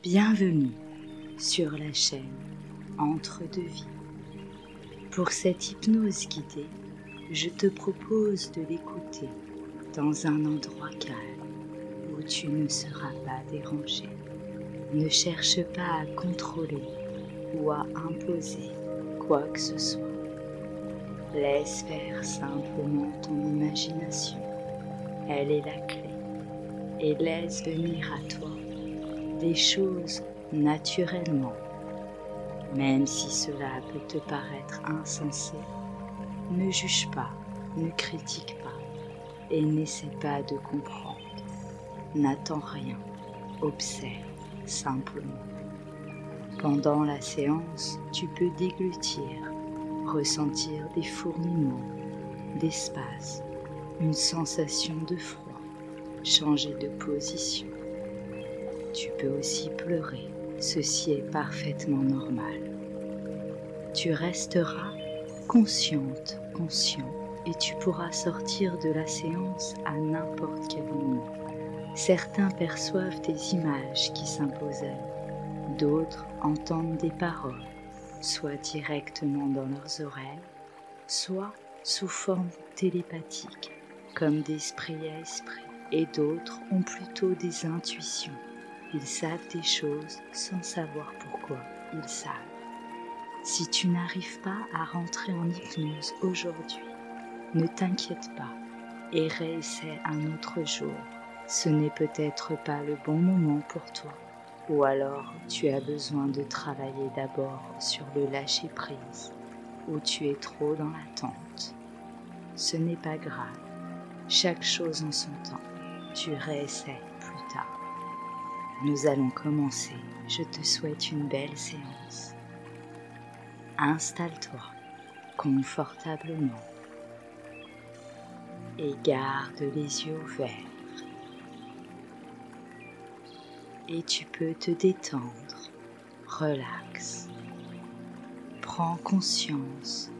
Bienvenue sur la chaîne Entre deux vies. Pour cette hypnose guidée, je te propose de l'écouter dans un endroit calme où tu ne seras pas dérangé. Ne cherche pas à contrôler ou à imposer quoi que ce soit. Laisse faire simplement ton imagination. Elle est la clé. Et laisse venir à toi des choses naturellement. Même si cela peut te paraître insensé, ne juge pas, ne critique pas et n'essaie pas de comprendre. N'attends rien, observe simplement. Pendant la séance, tu peux déglutir, ressentir des fourmillements, d'espace, une sensation de froid, changer de position. Tu peux aussi pleurer, ceci est parfaitement normal. Tu resteras consciente, conscient, et tu pourras sortir de la séance à n'importe quel moment. Certains perçoivent des images qui s'imposent à eux, d'autres entendent des paroles, soit directement dans leurs oreilles, soit sous forme télépathique, comme d'esprit à esprit, et d'autres ont plutôt des intuitions. Ils savent des choses sans savoir pourquoi ils savent. Si tu n'arrives pas à rentrer en hypnose aujourd'hui, ne t'inquiète pas et réessaie un autre jour. Ce n'est peut-être pas le bon moment pour toi, ou alors tu as besoin de travailler d'abord sur le lâcher-prise, ou tu es trop dans l'attente. Ce n'est pas grave, chaque chose en son temps, tu réessaies plus tard. Nous allons commencer, je te souhaite une belle séance. Installe-toi confortablement et garde les yeux ouverts. Et tu peux te détendre, relax. Prends conscience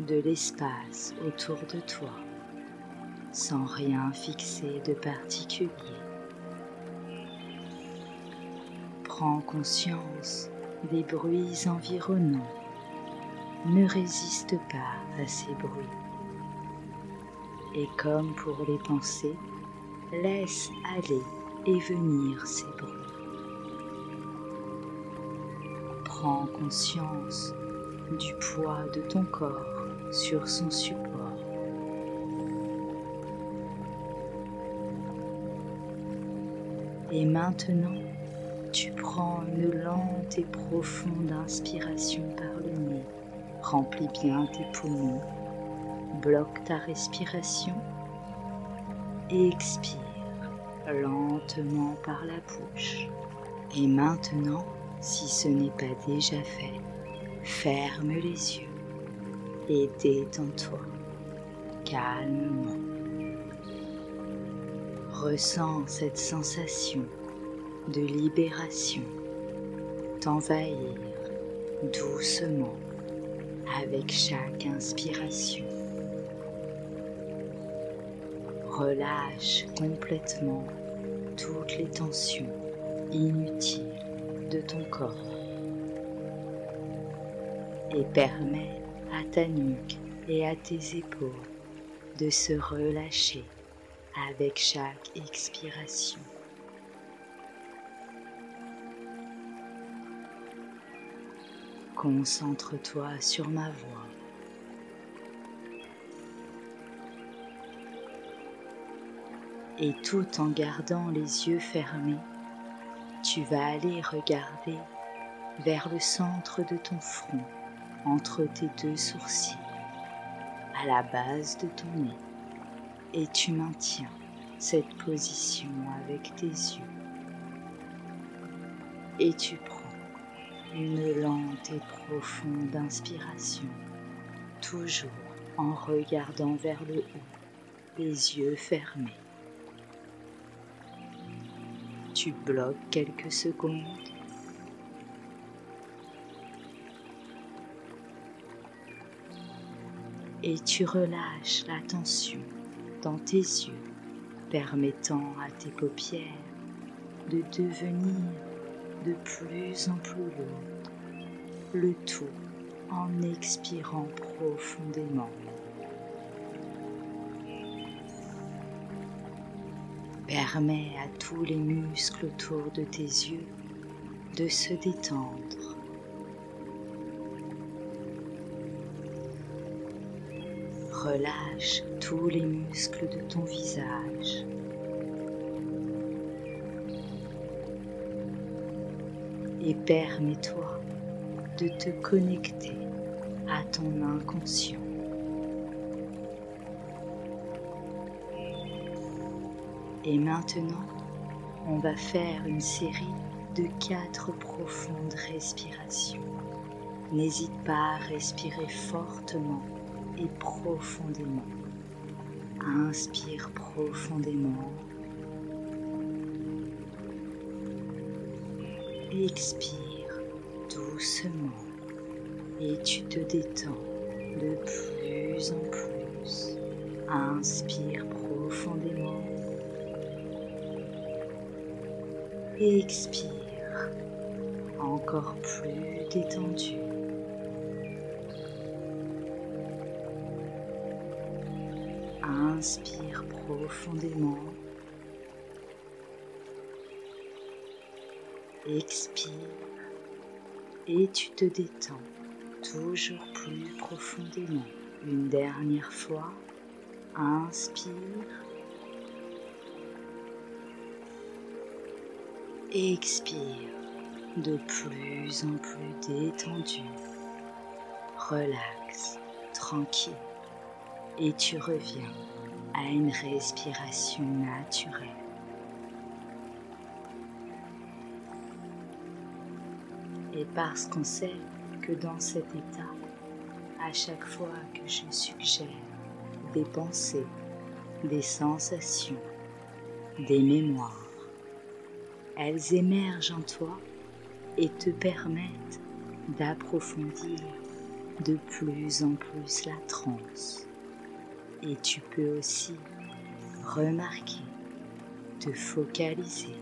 de l'espace autour de toi, sans rien fixer de particulier. Prends conscience des bruits environnants. Ne résiste pas à ces bruits. Et comme pour les pensées, laisse aller et venir ces bruits. Prends conscience du poids de ton corps sur son support. Et maintenant, tu prends une lente et profonde inspiration par le nez. Remplis bien tes poumons, bloque ta respiration et expire lentement par la bouche. Et maintenant, si ce n'est pas déjà fait, ferme les yeux et détends-toi calmement. Ressens cette sensation de libération t'envahir doucement avec chaque inspiration. Relâche complètement toutes les tensions inutiles de ton corps et permets à ta nuque et à tes épaules de se relâcher avec chaque expiration. Concentre-toi sur ma voix. Et tout en gardant les yeux fermés, tu vas aller regarder vers le centre de ton front, entre tes deux sourcils, à la base de ton nez. Et tu maintiens cette position avec tes yeux. Et tu prends une lente et profonde inspiration, toujours en regardant vers le haut, les yeux fermés. Tu bloques quelques secondes. Et tu relâches la tension dans tes yeux, permettant à tes paupières de devenir de plus en plus lourde, le tout en expirant profondément. Permets à tous les muscles autour de tes yeux de se détendre. Relâche tous les muscles de ton visage. Et permets-toi de te connecter à ton inconscient. Et maintenant, on va faire une série de 4 profondes respirations. N'hésite pas à respirer fortement et profondément. Inspire profondément. Expire doucement et tu te détends de plus en plus. Inspire profondément. Expire, encore plus détendu. Inspire profondément. Expire et tu te détends toujours plus profondément. Une dernière fois, inspire. Expire, de plus en plus détendu, relax, tranquille, et tu reviens à une respiration naturelle. Et parce qu'on sait que dans cet état, à chaque fois que je suggère des pensées, des sensations, des mémoires, elles émergent en toi et te permettent d'approfondir de plus en plus la transe. Et tu peux aussi remarquer, te focaliser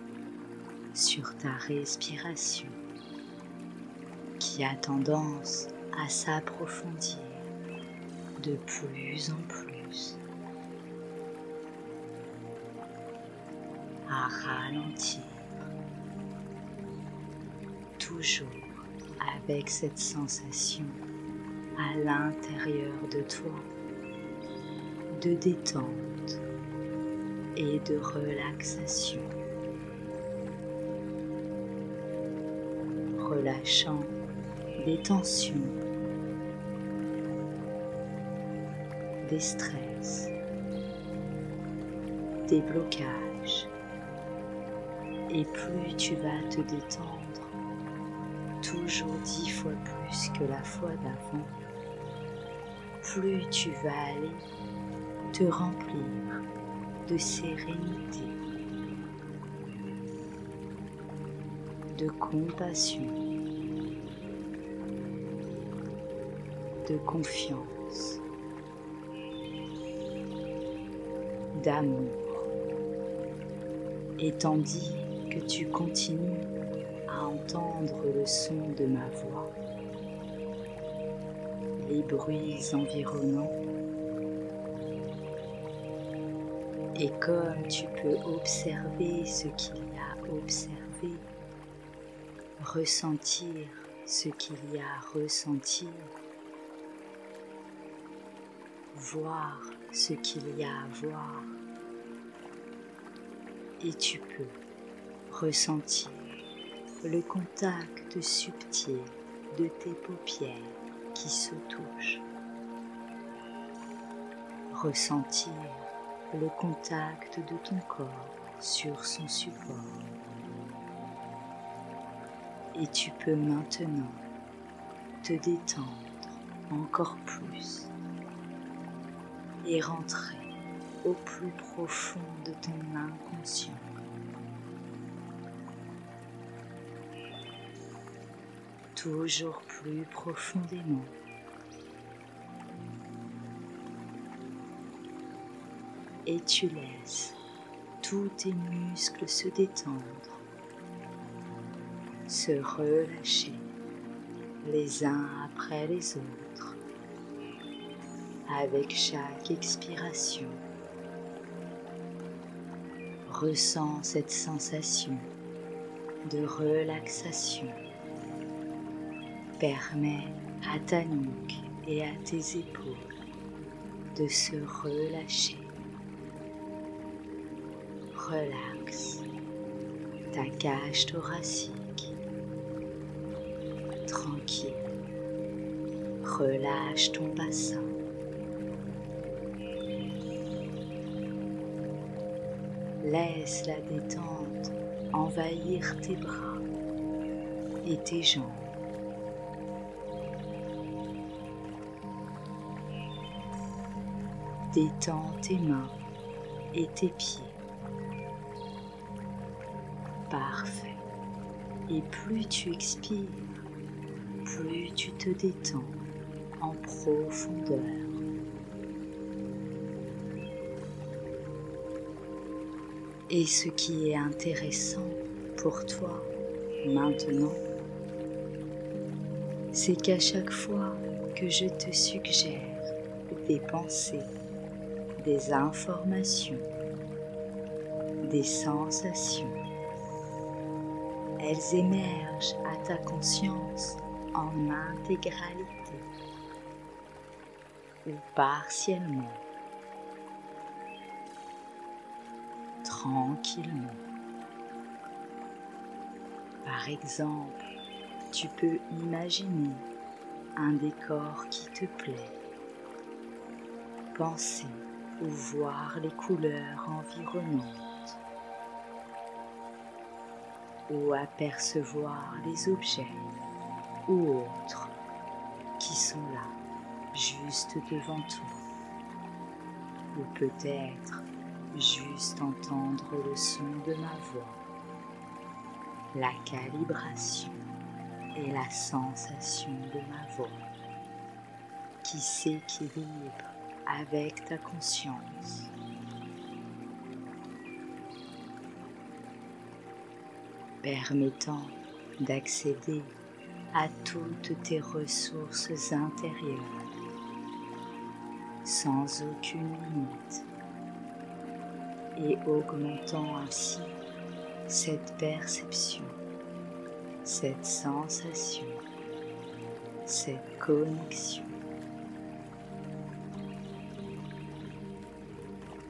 sur ta respiration qui a tendance à s'approfondir de plus en plus, à ralentir, toujours avec cette sensation à l'intérieur de toi de détente et de relaxation, relâchant des tensions, des stress, des blocages. Et plus tu vas te détendre, toujours 10 fois plus que la fois d'avant, plus tu vas aller te remplir de sérénité, de compassion, de confiance, d'amour. Et tandis que tu continues à entendre le son de ma voix, les bruits environnants, et comme tu peux observer ce qu'il y a à observer, ressentir ce qu'il y a à ressentir, voir ce qu'il y a à voir, et tu peux ressentir le contact subtil de tes paupières qui se touchent, ressentir le contact de ton corps sur son support. Et tu peux maintenant te détendre encore plus et rentrer au plus profond de ton inconscient. Toujours plus profondément. Et tu laisses tous tes muscles se détendre, se relâcher les uns après les autres avec chaque expiration. Ressens cette sensation de relaxation. Permets à ta nuque et à tes épaules de se relâcher. Relaxe ta cage thoracique. Tranquille. Relâche ton bassin. Laisse la détente envahir tes bras et tes jambes. Détends tes mains et tes pieds. Parfait. Et plus tu expires, plus tu te détends en profondeur. Et ce qui est intéressant pour toi maintenant, c'est qu'à chaque fois que je te suggère des pensées, des informations, des sensations, elles émergent à ta conscience en intégralité ou partiellement, tranquillement. Par exemple, tu peux imaginer un décor qui te plaît, penser ou voir les couleurs environnantes, ou apercevoir les objets ou autres qui sont là, juste devant toi, ou peut-être juste entendre le son de ma voix, la calibration et la sensation de ma voix qui s'équilibre avec ta conscience. Permettant d'accéder à toutes tes ressources intérieures sans aucune limite et augmentant ainsi cette perception, cette sensation, cette connexion.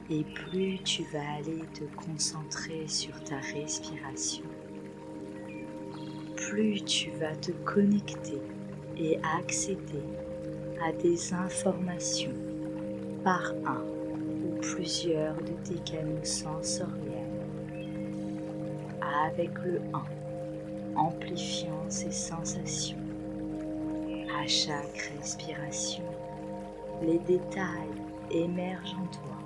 Et plus tu vas aller te concentrer sur ta respiration, plus tu vas te connecter et accéder à des informations par un ou plusieurs de tes canaux sensoriels, avec le 1, amplifiant ces sensations. À chaque respiration, les détails émergent en toi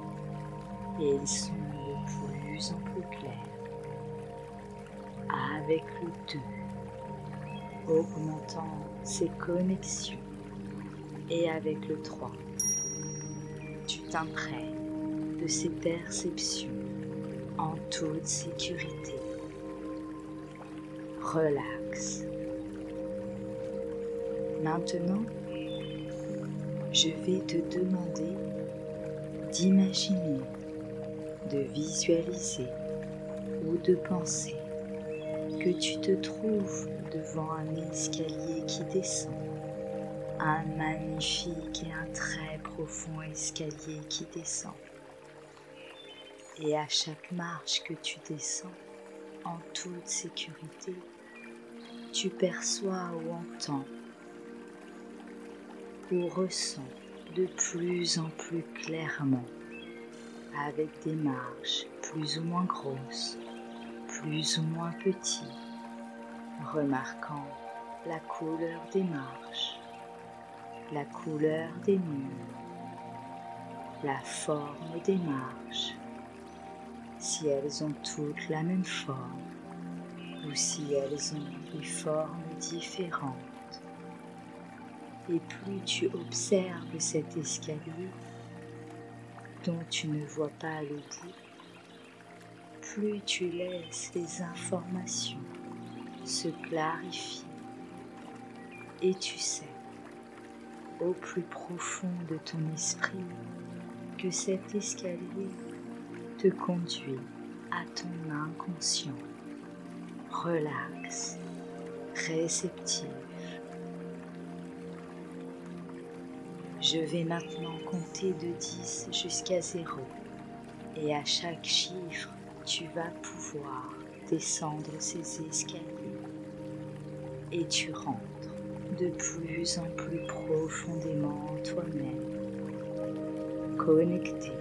et ils sont de plus en plus clairs. Avec le 2, augmentant ces connexions, et avec le 3, tu t'imprègnes de ces perceptions en toute sécurité. Relaxe. Maintenant, je vais te demander d'imaginer, de visualiser ou de penser que tu te trouves devant un escalier qui descend, un magnifique et un très profond escalier qui descend. Et à chaque marche que tu descends, en toute sécurité, tu perçois ou entends ou ressens de plus en plus clairement, avec des marches plus ou moins grosses, plus ou moins petites, remarquant la couleur des marches, la couleur des murs, la forme des marches, si elles ont toutes la même forme ou si elles ont des formes différentes. Et plus tu observes cet escalier dont tu ne vois pas le bout, plus tu laisses les informations se clarifie et tu sais, au plus profond de ton esprit, que cet escalier te conduit à ton inconscient, relax, réceptif. Je vais maintenant compter de 10 jusqu'à 0 et à chaque chiffre, tu vas pouvoir descendre ces escaliers et tu rentres de plus en plus profondément en toi-même, connecté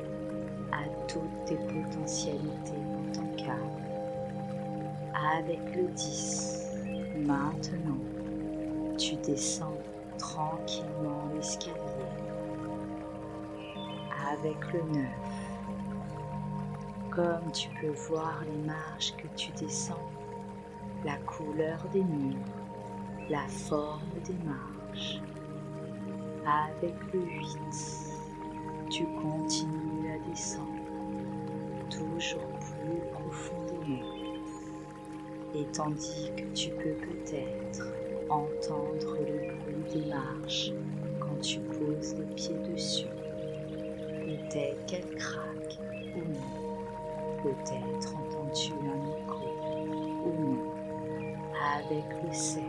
à toutes tes potentialités en tant qu'âme. Avec le 10, maintenant, tu descends tranquillement l'escalier. Avec le 9, comme tu peux voir les marches que tu descends, la couleur des murs, la forme des marches. Avec le 8, tu continues à descendre toujours plus profondément. Et tandis que tu peux peut-être entendre le bruit des marches quand tu poses les pieds dessus, peut-être qu'elles craquent ou non, peut-être entends-tu un écho ou non. Avec le 7,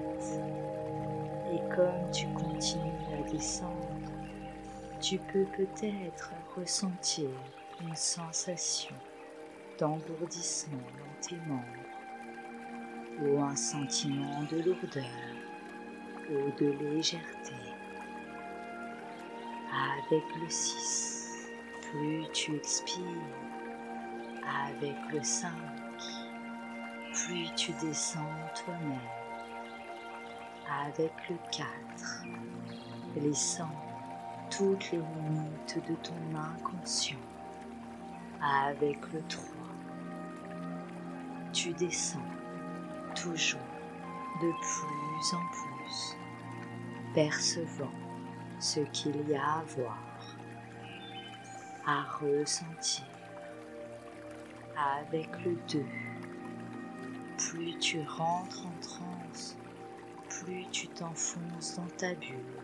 et comme tu continues à descendre, tu peux peut-être ressentir une sensation d'engourdissement dans tes membres ou un sentiment de lourdeur ou de légèreté. Avec le 6, plus tu expires. Avec le 5, plus tu descends toi-même. Avec le 4, laissant toutes les limites de ton inconscient. Avec le 3, tu descends toujours de plus en plus, percevant ce qu'il y a à voir, à ressentir. Avec le 2, plus tu rentres en transe, plus tu t'enfonces dans ta bulle.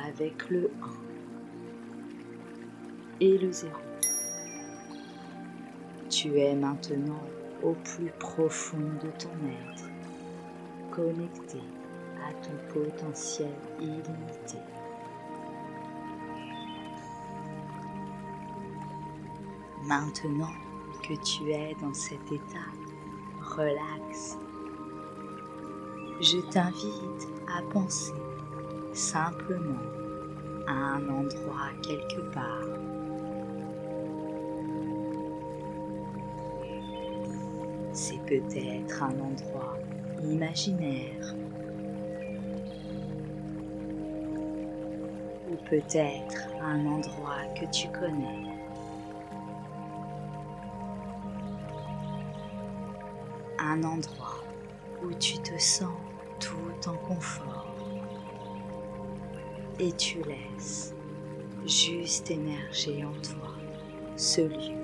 Avec le 1 et le 0, tu es maintenant au plus profond de ton être, connecté à ton potentiel illimité. Maintenant que tu es dans cet état relax, je t'invite à penser simplement à un endroit quelque part. C'est peut-être un endroit imaginaire ou peut-être un endroit que tu connais. Un endroit où tu te sens tout en confort et tu laisses juste émerger en toi ce lieu.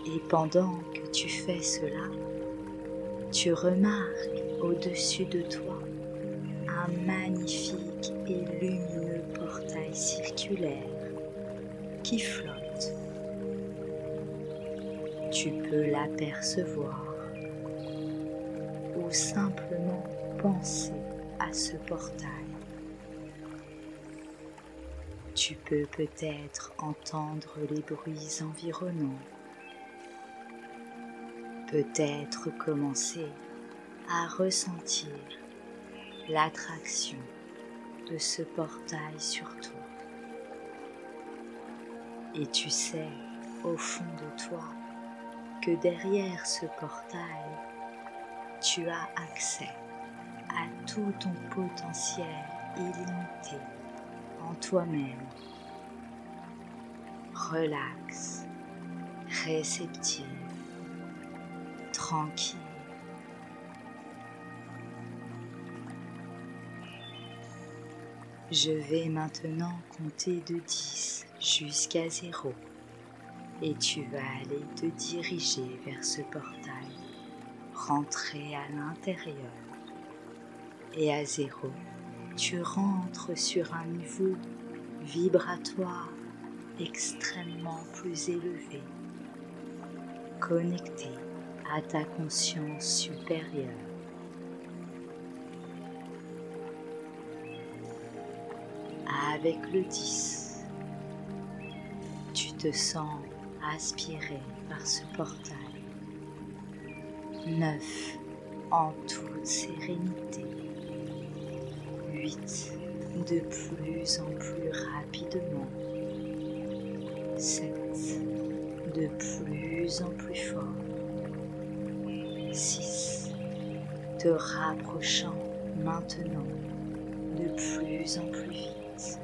Et pendant que tu fais cela, tu remarques au-dessus de toi un magnifique et lumineux portail circulaire qui flotte. Tu peux l'apercevoir ou simplement penser à ce portail. Tu peux peut-être entendre les bruits environnants, peut-être commencer à ressentir l'attraction de ce portail sur toi. Et tu sais au fond de toi que derrière ce portail, tu as accès à tout ton potentiel illimité en toi-même. Relax, réceptive, tranquille. Je vais maintenant compter de 10 jusqu'à 0. et tu vas aller te diriger vers ce portail, rentrer à l'intérieur. Et à 0, tu rentres sur un niveau vibratoire extrêmement plus élevé, connecté à ta conscience supérieure. Avec le 10, tu te sens aspiré par ce portail. 9, en toute sérénité. 8, de plus en plus rapidement. 7, de plus en plus fort. 6, te rapprochant maintenant de plus en plus vite.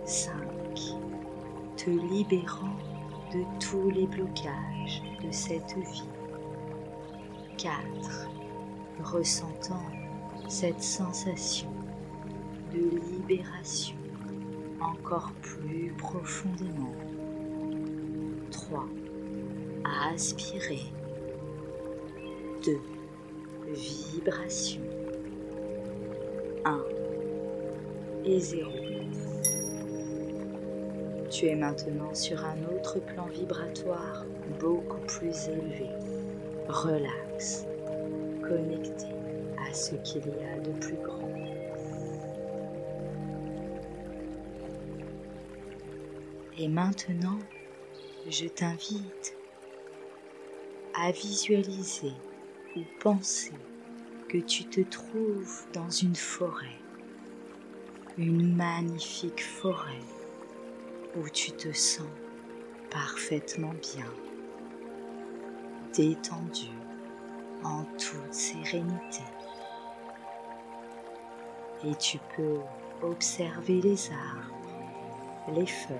5, te libérant de tous les blocages de cette vie. 4, ressentant cette sensation de libération encore plus profondément. 3, à aspirer. 2, vibration. 1 et 0. Tu es maintenant sur un autre plan vibratoire beaucoup plus élevé. Relax, connecté à ce qu'il y a de plus grand. Et maintenant, je t'invite à visualiser ou penser que tu te trouves dans une forêt, une magnifique forêt où tu te sens parfaitement bien, détendu en toute sérénité. Et tu peux observer les arbres, les feuilles.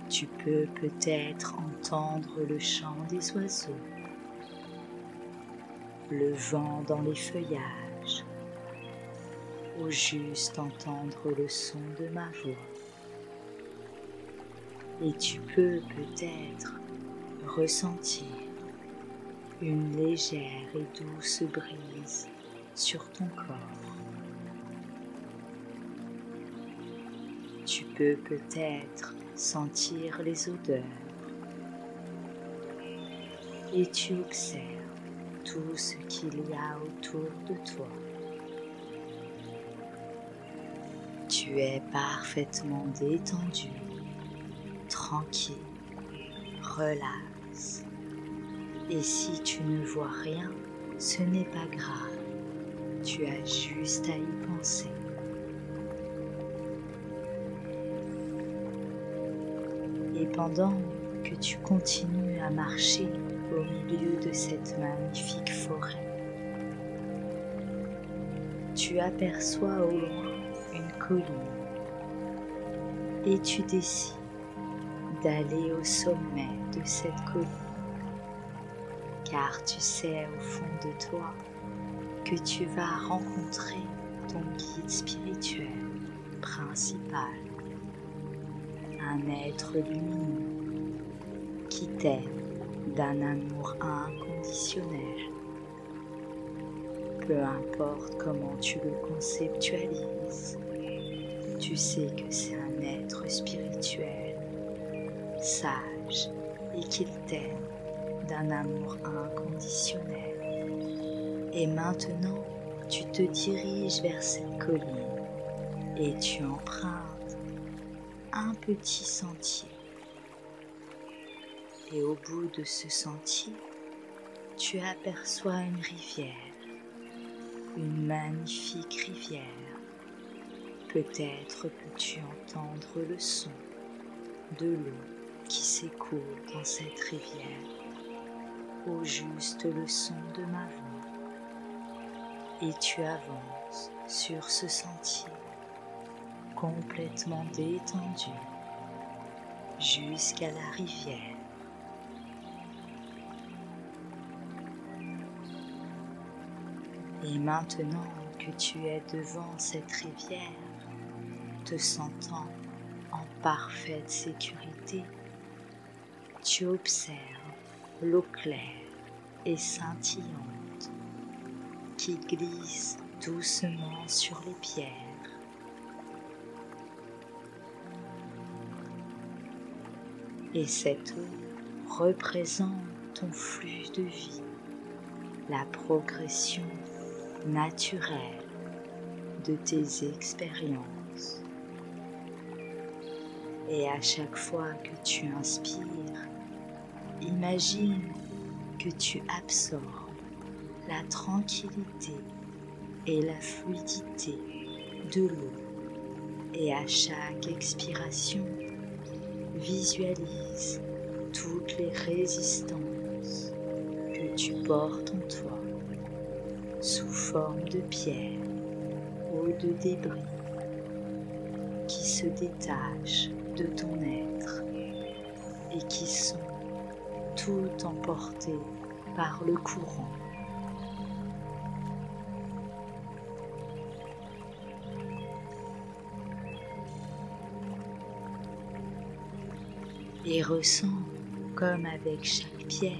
Tu peux peut-être entendre le chant des oiseaux, le vent dans les feuillages, ou juste entendre le son de ma voix. Et tu peux peut-être ressentir une légère et douce brise sur ton corps. Tu peux peut-être sentir les odeurs et tu observes tout ce qu'il y a autour de toi. Tu es parfaitement détendu, tranquille, relax. Et si tu ne vois rien, ce n'est pas grave, tu as juste à y penser. Et pendant que tu continues à marcher au milieu de cette magnifique forêt, tu aperçois au loin une colline et tu décides d'aller au sommet de cette colline, car tu sais au fond de toi que tu vas rencontrer ton guide spirituel principal, un être lumineux qui t'aime d'un amour inconditionnel. Peu importe comment tu le conceptualises, tu sais que c'est un être spirituel, sage et qu'il t'aime d'un amour inconditionnel. Et maintenant, tu te diriges vers cette colline et tu empruntes un petit sentier. Et au bout de ce sentier, tu aperçois une rivière, une magnifique rivière. Peut-être peux-tu entendre le son de l'eau qui s'écoule dans cette rivière, ou juste le son de ma voix. Et tu avances sur ce sentier, complètement détendu, jusqu'à la rivière. Et maintenant que tu es devant cette rivière, te sentant en parfaite sécurité, tu observes l'eau claire et scintillante qui glisse doucement sur les pierres. Et cette eau représente ton flux de vie, la progression naturelle de tes expériences. Et à chaque fois que tu inspires, imagine que tu absorbes la tranquillité et la fluidité de l'eau. Et à chaque expiration, visualise toutes les résistances que tu portes en toi sous forme de pierre ou de débris qui se détachent de ton être et qui sont toutes emportées par le courant. Et ressens comme avec chaque pierre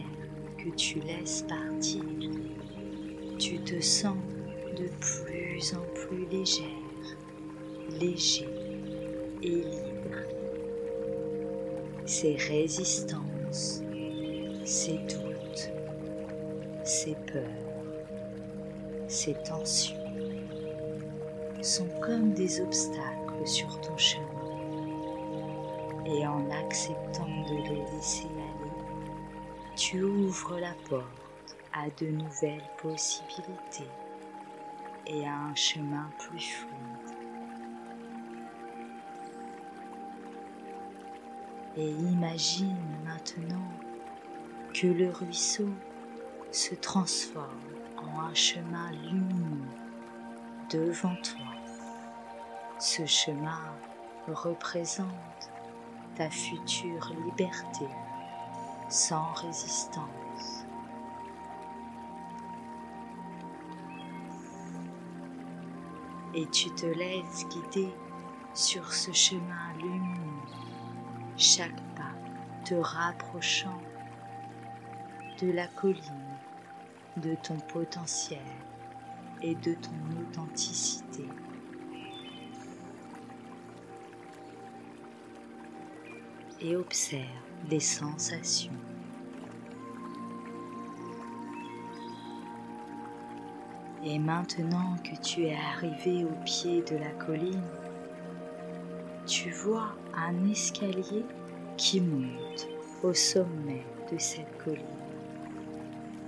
que tu laisses partir, tu te sens de plus en plus légère, léger et libre. Ces résistances, ces doutes, ces peurs, ces tensions sont comme des obstacles sur ton chemin. Et en acceptant de les laisser aller, tu ouvres la porte à de nouvelles possibilités et à un chemin plus fluide. Et imagine maintenant que le ruisseau se transforme en un chemin lumineux devant toi. Ce chemin représente ta future liberté sans résistance. Et tu te laisses guider sur ce chemin lumineux, chaque pas te rapprochant de la colline, de ton potentiel et de ton authenticité. Et observe les sensations. Et maintenant que tu es arrivé au pied de la colline, tu vois un escalier qui monte au sommet de cette colline.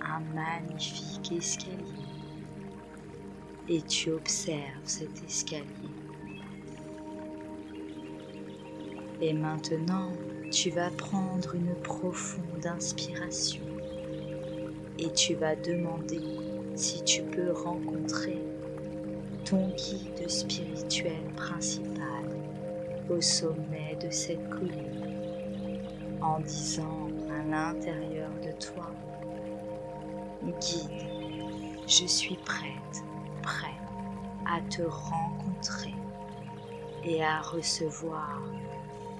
Un magnifique escalier. Et tu observes cet escalier. Et maintenant, tu vas prendre une profonde inspiration et tu vas demander si tu peux rencontrer ton guide spirituel principal au sommet de cette colline en disant à l'intérieur de toi: Guide, je suis prêt à te rencontrer et à recevoir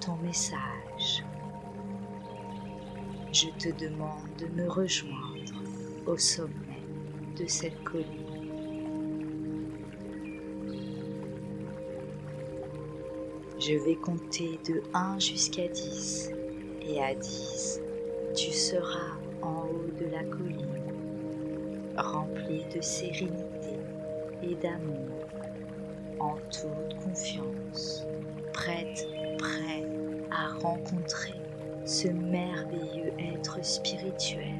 ton message. Je te demande de me rejoindre au sommet de cette colline. Je vais compter de 1 jusqu'à 10 et à 10, tu seras en haut de la colline, rempli de sérénité et d'amour, en toute confiance, prêt à rencontrer ce merveilleux être spirituel,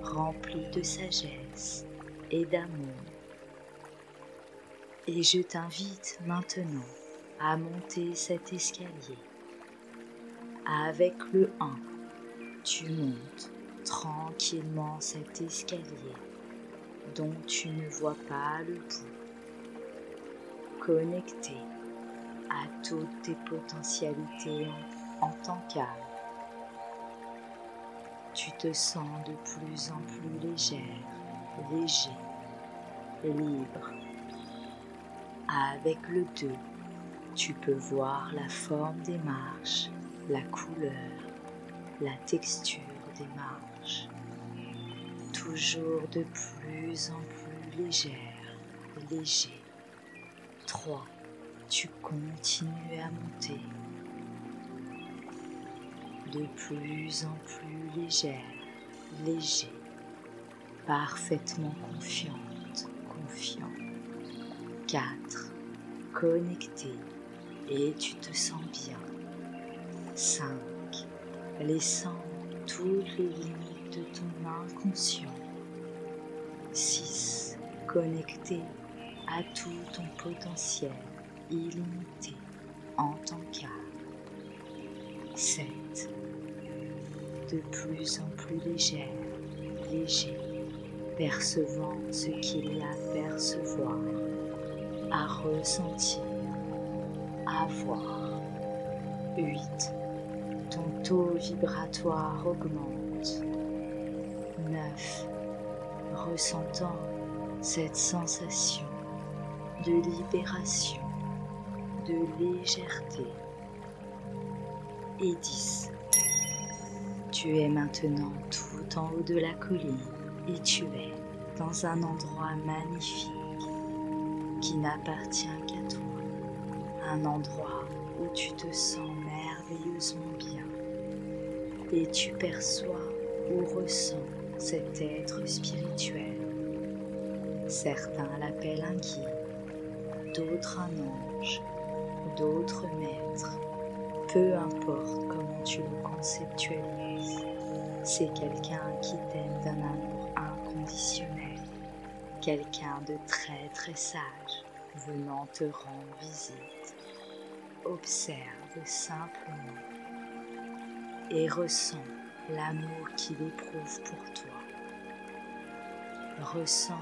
rempli de sagesse et d'amour. Et je t'invite maintenant à monter cet escalier. Avec le 1, tu montes tranquillement cet escalier dont tu ne vois pas le bout, connecté à toutes tes potentialités en tant qu'âme. Tu te sens de plus en plus légère, léger, libre. Avec le 2, Tu peux voir la forme des marches, la couleur, la texture des marches, toujours de plus en plus légère, léger. 3. Tu continues à monter, de plus en plus légère, léger, parfaitement confiante, confiant. 4. Connecté et tu te sens bien. 5. Laissant toutes les limites de ton inconscient. 6. Connecté à tout ton potentiel illimité en tant qu'âme. 7. De plus en plus légère, léger, percevant ce qu'il y a à percevoir, à ressentir, à voir. 8. Ton taux vibratoire augmente. 9. Ressentant cette sensation de libération, de légèreté. Et 10. Tu es maintenant tout en haut de la colline et tu es dans un endroit magnifique qui n'appartient qu'à toi. Un endroit où tu te sens merveilleusement bien et tu perçois ou ressens cet être spirituel. Certains l'appellent un guide, d'autres un ange, d'autres maîtres. Peu importe comment tu le conceptualises, c'est quelqu'un qui t'aime d'un amour inconditionnel, quelqu'un de très très sage venant te rendre visite. Observe simplement et ressens l'amour qu'il éprouve pour toi. Ressens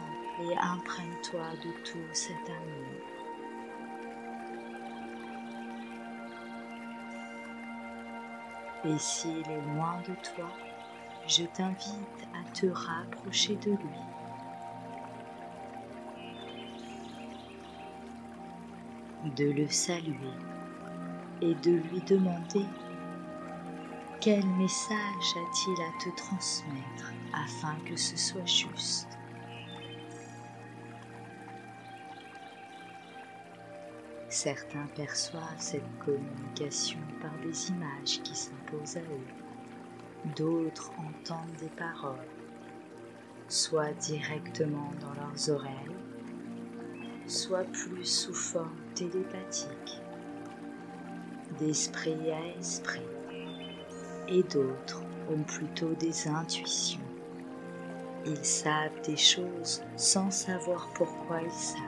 et imprègne-toi de tout cet amour. Et s'il est loin de toi, je t'invite à te rapprocher de lui. De le saluer et de lui demander quel message a-t-il à te transmettre afin que ce soit juste. Certains perçoivent cette communication par des images qui s'imposent à eux. D'autres entendent des paroles, soit directement dans leurs oreilles, soit plus sous forme télépathique, d'esprit à esprit, et d'autres ont plutôt des intuitions. Ils savent des choses sans savoir pourquoi ils savent.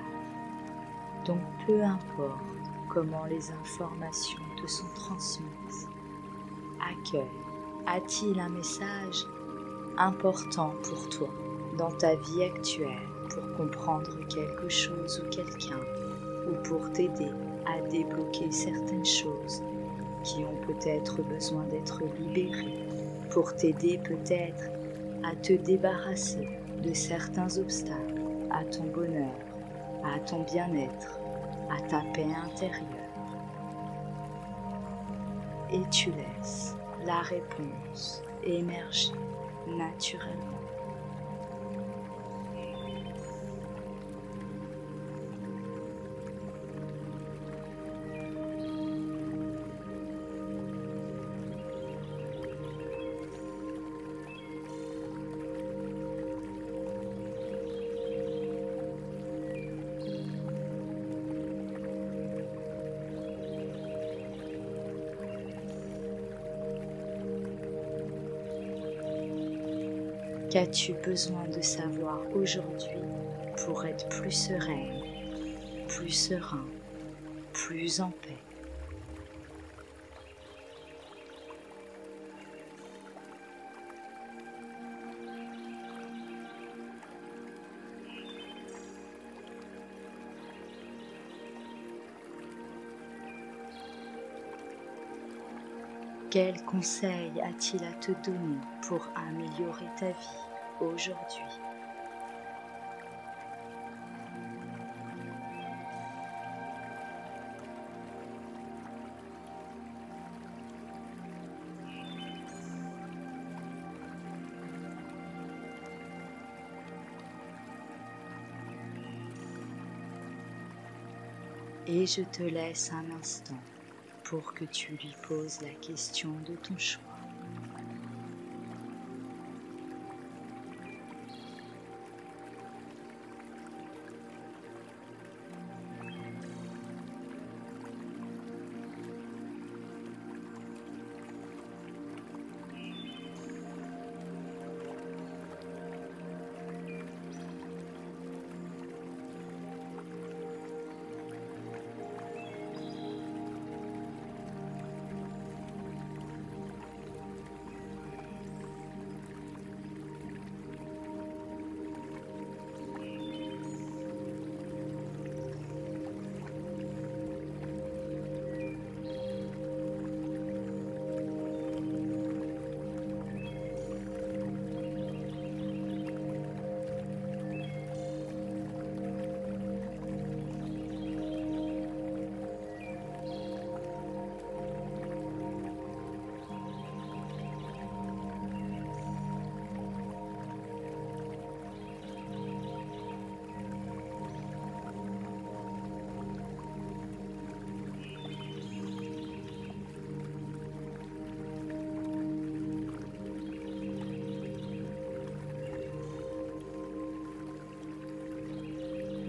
Donc peu importe comment les informations te sont transmises, a-t-il un message important pour toi dans ta vie actuelle pour comprendre quelque chose ou quelqu'un ou pour t'aider à débloquer certaines choses qui ont peut-être besoin d'être libérées, pour t'aider peut-être à te débarrasser de certains obstacles à ton bonheur, à ton bien-être, à ta paix intérieure. Et tu laisses la réponse émerger naturellement. Qu'as-tu besoin de savoir aujourd'hui pour être plus sereine, plus serein, plus en paix? Quel conseil a-t-il à te donner pour améliorer ta vie aujourd'hui? et je te laisse un instant pour que tu lui poses la question de ton choix.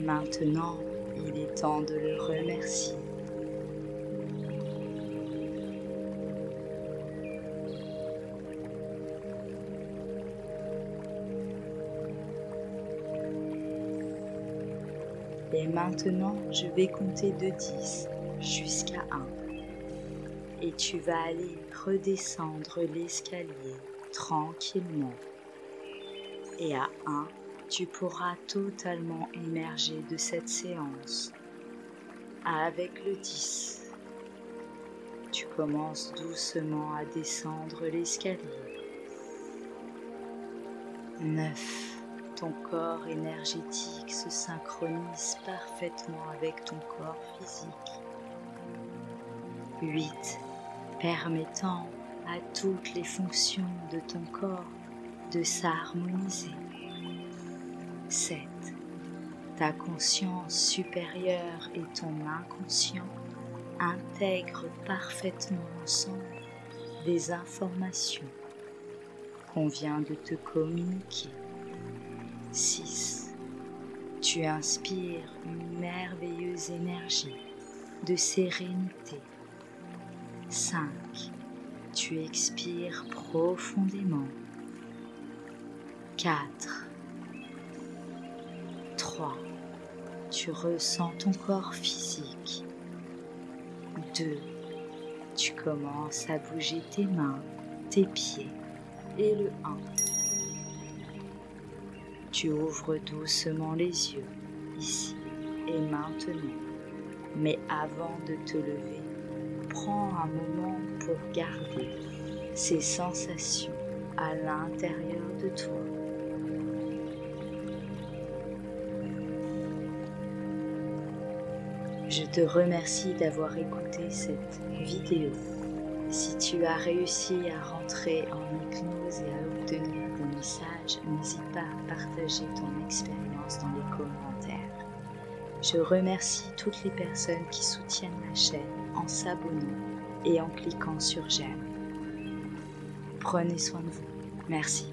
Maintenant, il est temps de le remercier. Et maintenant, je vais compter de 10 jusqu'à 1. Et tu vas aller redescendre l'escalier tranquillement. Et à 1, tu pourras totalement émerger de cette séance. Avec le 10, tu commences doucement à descendre l'escalier. 9, ton corps énergétique se synchronise parfaitement avec ton corps physique. 8, permettant à toutes les fonctions de ton corps de s'harmoniser. 7. Ta conscience supérieure et ton inconscient intègrent parfaitement ensemble des informations qu'on vient de te communiquer. 6. Tu inspires une merveilleuse énergie de sérénité. 5. Tu expires profondément. 4. 3. Tu ressens ton corps physique. 2. Tu commences à bouger tes mains, tes pieds. Et le 1. Tu ouvres doucement les yeux, ici et maintenant. Mais avant de te lever, prends un moment pour garder ces sensations à l'intérieur de toi. Je te remercie d'avoir écouté cette vidéo. Si tu as réussi à rentrer en hypnose et à obtenir des messages, n'hésite pas à partager ton expérience dans les commentaires. Je remercie toutes les personnes qui soutiennent la chaîne en s'abonnant et en cliquant sur j'aime. Prenez soin de vous. Merci.